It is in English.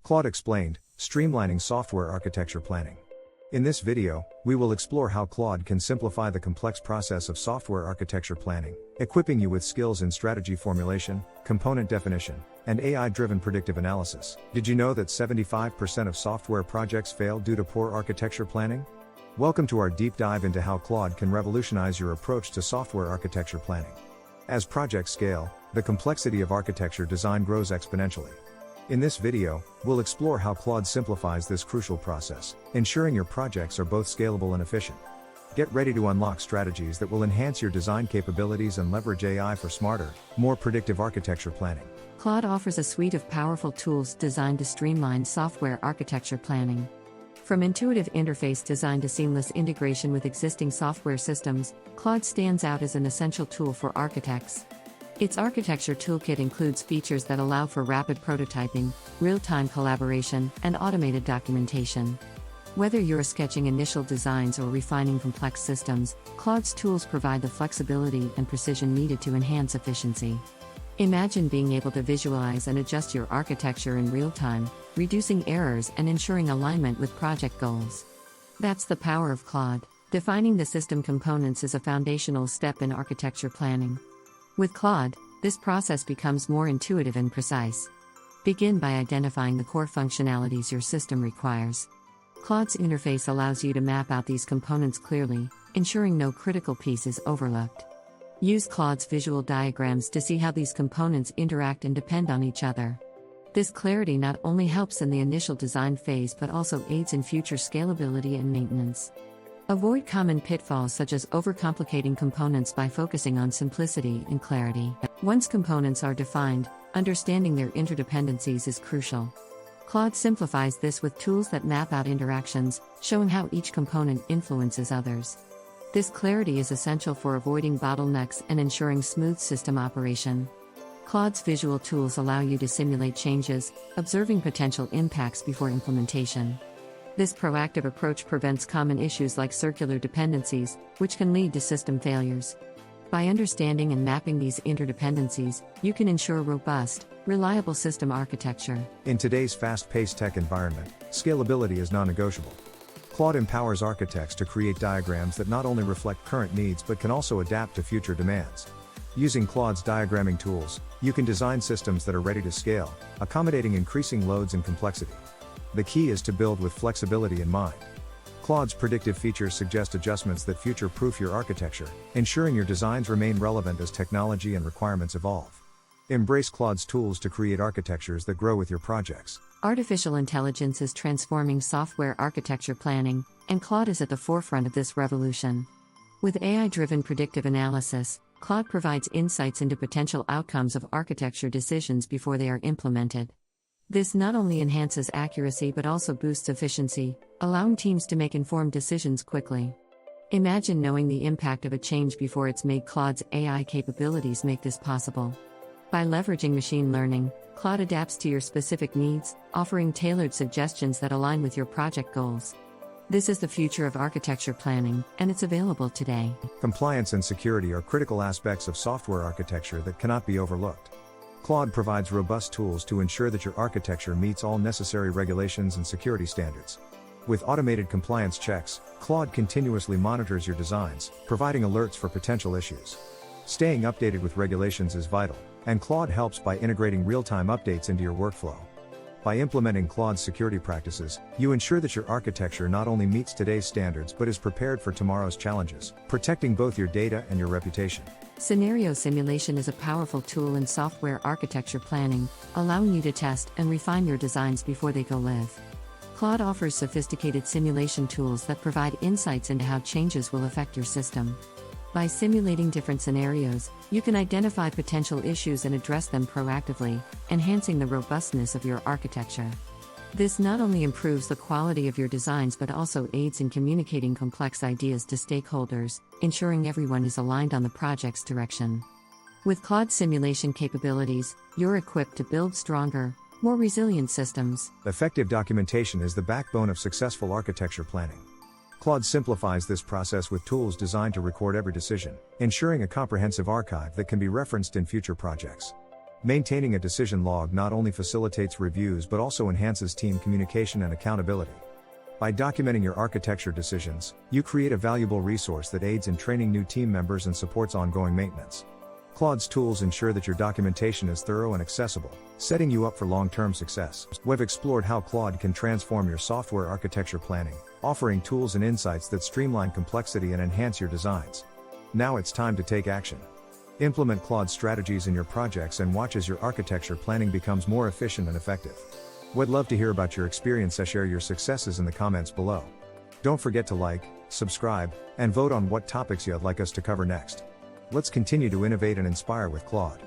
Claude Explained, Streamlining Software Architecture Planning. In this video, we will explore how Claude can simplify the complex process of software architecture planning, equipping you with skills in strategy formulation, component definition, and AI-driven predictive analysis. Did you know that 75% of software projects fail due to poor architecture planning? Welcome to our deep dive into how Claude can revolutionize your approach to software architecture planning. As projects scale, the complexity of architecture design grows exponentially. In this video, we'll explore how Claude simplifies this crucial process, ensuring your projects are both scalable and efficient. Get ready to unlock strategies that will enhance your design capabilities and leverage AI for smarter, more predictive architecture planning. Claude offers a suite of powerful tools designed to streamline software architecture planning. From intuitive interface design to seamless integration with existing software systems, Claude stands out as an essential tool for architects. Its architecture toolkit includes features that allow for rapid prototyping, real-time collaboration, and automated documentation. Whether you're sketching initial designs or refining complex systems, Claude's tools provide the flexibility and precision needed to enhance efficiency. Imagine being able to visualize and adjust your architecture in real time, reducing errors and ensuring alignment with project goals. That's the power of Claude. Defining the system components is a foundational step in architecture planning. With Claude, this process becomes more intuitive and precise. Begin by identifying the core functionalities your system requires. Claude's interface allows you to map out these components clearly, ensuring no critical piece is overlooked. Use Claude's visual diagrams to see how these components interact and depend on each other. This clarity not only helps in the initial design phase but also aids in future scalability and maintenance. Avoid common pitfalls such as overcomplicating components by focusing on simplicity and clarity. Once components are defined, understanding their interdependencies is crucial. Claude simplifies this with tools that map out interactions, showing how each component influences others. This clarity is essential for avoiding bottlenecks and ensuring smooth system operation. Claude's visual tools allow you to simulate changes, observing potential impacts before implementation. This proactive approach prevents common issues like circular dependencies, which can lead to system failures. By understanding and mapping these interdependencies, you can ensure robust, reliable system architecture. In today's fast-paced tech environment, scalability is non-negotiable. Claude empowers architects to create diagrams that not only reflect current needs but can also adapt to future demands. Using Claude's diagramming tools, you can design systems that are ready to scale, accommodating increasing loads and complexity. The key is to build with flexibility in mind. Claude's predictive features suggest adjustments that future-proof your architecture, ensuring your designs remain relevant as technology and requirements evolve. Embrace Claude's tools to create architectures that grow with your projects. Artificial intelligence is transforming software architecture planning, and Claude is at the forefront of this revolution. With AI-driven predictive analysis, Claude provides insights into potential outcomes of architecture decisions before they are implemented. This not only enhances accuracy but also boosts efficiency, allowing teams to make informed decisions quickly. Imagine knowing the impact of a change before it's made. Claude's AI capabilities make this possible. By leveraging machine learning, Claude adapts to your specific needs, offering tailored suggestions that align with your project goals. This is the future of architecture planning, and it's available today. Compliance and security are critical aspects of software architecture that cannot be overlooked. Claude provides robust tools to ensure that your architecture meets all necessary regulations and security standards. With automated compliance checks, Claude continuously monitors your designs, providing alerts for potential issues. Staying updated with regulations is vital, and Claude helps by integrating real-time updates into your workflow. By implementing Claude's security practices, you ensure that your architecture not only meets today's standards but is prepared for tomorrow's challenges, protecting both your data and your reputation. Scenario simulation is a powerful tool in software architecture planning, allowing you to test and refine your designs before they go live. Claude offers sophisticated simulation tools that provide insights into how changes will affect your system. By simulating different scenarios, you can identify potential issues and address them proactively, enhancing the robustness of your architecture. This not only improves the quality of your designs but also aids in communicating complex ideas to stakeholders, ensuring everyone is aligned on the project's direction. With Claude simulation capabilities, you're equipped to build stronger, more resilient systems. Effective documentation is the backbone of successful architecture planning. Claude simplifies this process with tools designed to record every decision, ensuring a comprehensive archive that can be referenced in future projects. Maintaining a decision log not only facilitates reviews but also enhances team communication and accountability. By documenting your architecture decisions, you create a valuable resource that aids in training new team members and supports ongoing maintenance. Claude's tools ensure that your documentation is thorough and accessible, setting you up for long-term success. We've explored how Claude can transform your software architecture planning, offering tools and insights that streamline complexity and enhance your designs. Now it's time to take action. Implement Claude strategies in your projects and watch as your architecture planning becomes more efficient and effective. We'd love to hear about your experience and share your successes in the comments below. Don't forget to like, subscribe, and vote on what topics you'd like us to cover next. Let's continue to innovate and inspire with Claude.